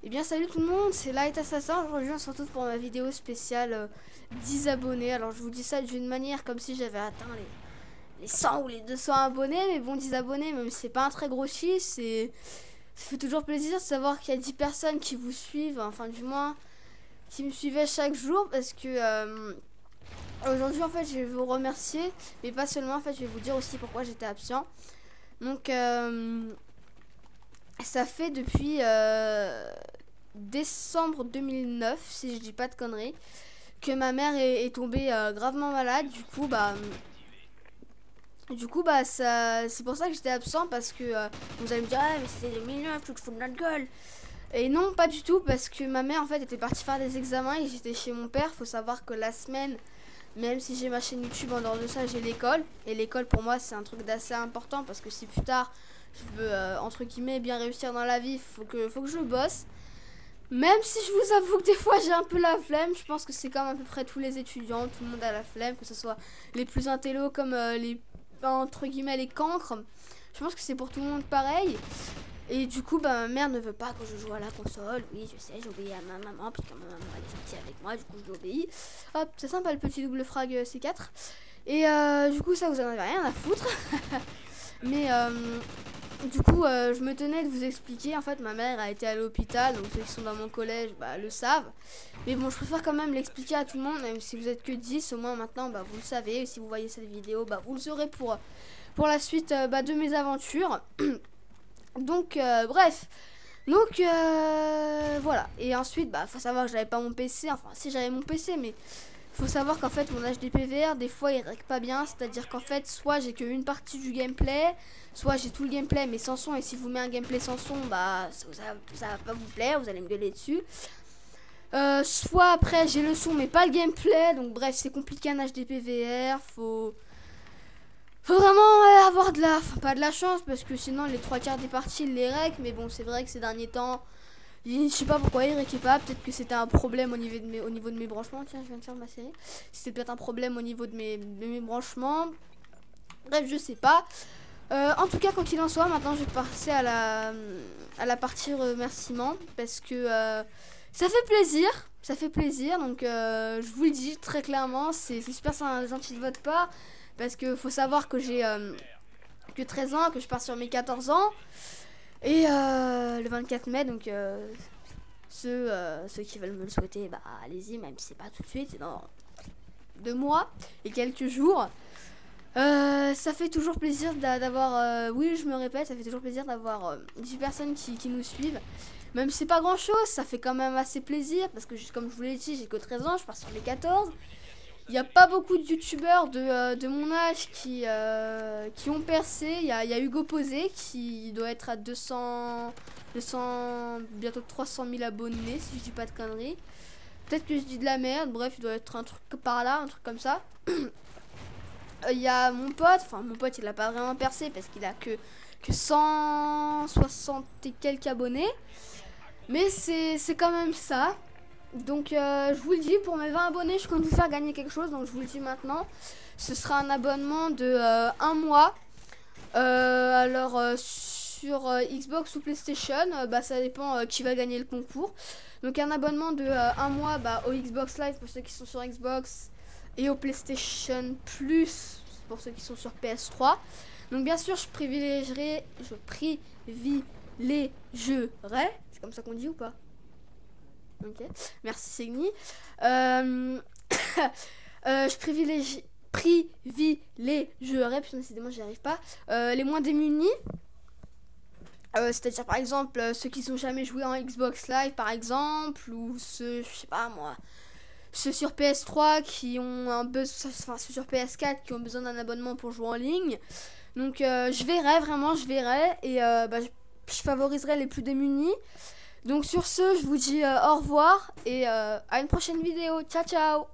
Eh bien salut tout le monde, c'est Light Assassin. Aujourd'hui on se retrouve pour ma vidéo spéciale 10 abonnés. Alors je vous dis ça d'une manière comme si j'avais atteint les 100 ou les 200 abonnés. Mais bon, 10 abonnés, même si c'est pas un très gros chiffre, ça fait toujours plaisir de savoir qu'il y a 10 personnes qui vous suivent. Enfin du moins, qui me suivaient chaque jour. Parce que aujourd'hui en fait je vais vous remercier. Mais pas seulement, en fait je vais vous dire aussi pourquoi j'étais absent. Donc ça fait depuis décembre 2009, si je dis pas de conneries, que ma mère est tombée gravement malade. Du coup, ça, c'est pour ça que j'étais absent, parce que vous allez me dire, ah, mais c'était 2009, tu te fous de notre gueule. Et non, pas du tout, parce que ma mère en fait était partie faire des examens et j'étais chez mon père. Faut savoir que la semaine, même si j'ai ma chaîne YouTube, en dehors de ça j'ai l'école. Et l'école pour moi c'est un truc d'assez important, parce que si plus tard je veux entre guillemets bien réussir dans la vie, faut que je bosse. Même si je vous avoue que des fois j'ai un peu la flemme. Je pense que c'est comme à peu près tous les étudiants, tout le monde a la flemme, que ce soit les plus intellos comme les entre guillemets les cancres. Je pense que c'est pour tout le monde pareil. Et du coup, ma mère ne veut pas que je joue à la console. Oui, je sais, j'obéis à ma maman, puisque ma maman elle est gentille avec moi, du coup je l'obéis. Hop, c'est sympa le petit double frag C4. Et du coup, ça vous en avez rien à foutre. Mais du coup, je me tenais de vous expliquer. En fait, ma mère a été à l'hôpital, donc ceux qui sont dans mon collège le savent. Mais bon, je préfère quand même l'expliquer à tout le monde, même si vous êtes que 10, au moins maintenant, vous le savez. Et si vous voyez cette vidéo, vous le saurez pour la suite de mes aventures. Donc bref, donc voilà. Et ensuite faut savoir que j'avais pas mon PC. Enfin si, j'avais mon PC, mais faut savoir qu'en fait mon HDPVR des fois il règle pas bien. C'est à dire qu'en fait soit j'ai qu'une partie du gameplay, soit j'ai tout le gameplay mais sans son. Et si vous mettez un gameplay sans son, ça va pas vous plaire, vous allez me gueuler dessus. Soit après j'ai le son mais pas le gameplay. Donc bref, c'est compliqué un HDPVR. Faut vraiment avoir pas de la chance, parce que sinon les 3/4 des parties ils les règlent. Mais bon, c'est vrai que ces derniers temps, je sais pas pourquoi ils règlent pas. Peut-être que c'était un problème au niveau de mes branchements. Tiens, je viens de faire ma série. C'était peut-être un problème au niveau de mes branchements. Bref, je sais pas. En tout cas, quand il en soit, maintenant je vais passer à la partie remerciement, parce que ça fait plaisir. Ça fait plaisir. Donc je vous le dis très clairement, c'est super gentil de votre part. Parce que faut savoir que j'ai que 13 ans, que je pars sur mes 14 ans. Et le 24 mai, donc ceux qui veulent me le souhaiter, allez-y, même si c'est pas tout de suite, c'est dans 2 mois et quelques jours. Ça fait toujours plaisir d'avoir, oui je me répète, ça fait toujours plaisir d'avoir 10 personnes qui nous suivent. Même si c'est pas grand chose, ça fait quand même assez plaisir, parce que comme je vous l'ai dit, j'ai que 13 ans, je pars sur les 14. Il n'y a pas beaucoup de youtubeurs de mon âge qui ont percé. Il y a Hugo Posé qui doit être à 200, bientôt 300 000 abonnés, si je dis pas de conneries. Peut-être que je dis de la merde, bref, il doit être un truc par là, un truc comme ça. Il y a mon pote, il a pas vraiment percé parce qu'il a que 160 et quelques abonnés. Mais c'est quand même ça. Donc je vous le dis, pour mes 20 abonnés, je compte vous faire gagner quelque chose. Donc je vous le dis maintenant, ce sera un abonnement de 1 mois. Sur Xbox ou PlayStation, ça dépend qui va gagner le concours. Donc un abonnement de 1 mois au Xbox Live pour ceux qui sont sur Xbox, et au PlayStation Plus pour ceux qui sont sur PS3. Donc bien sûr, je privilégierai, c'est comme ça qu'on dit ou pas? Ok, merci Segni. Je privilégierais, putain décidément j'y arrive pas, les moins démunis. C'est-à-dire par exemple ceux qui n'ont jamais joué en Xbox Live par exemple, ou ceux, je sais pas moi, ceux sur PS3 qui ont un besoin, enfin ceux sur PS4 qui ont besoin d'un abonnement pour jouer en ligne. Donc je verrai, et je favoriserai les plus démunis. Donc sur ce, je vous dis au revoir, et à une prochaine vidéo. Ciao ciao.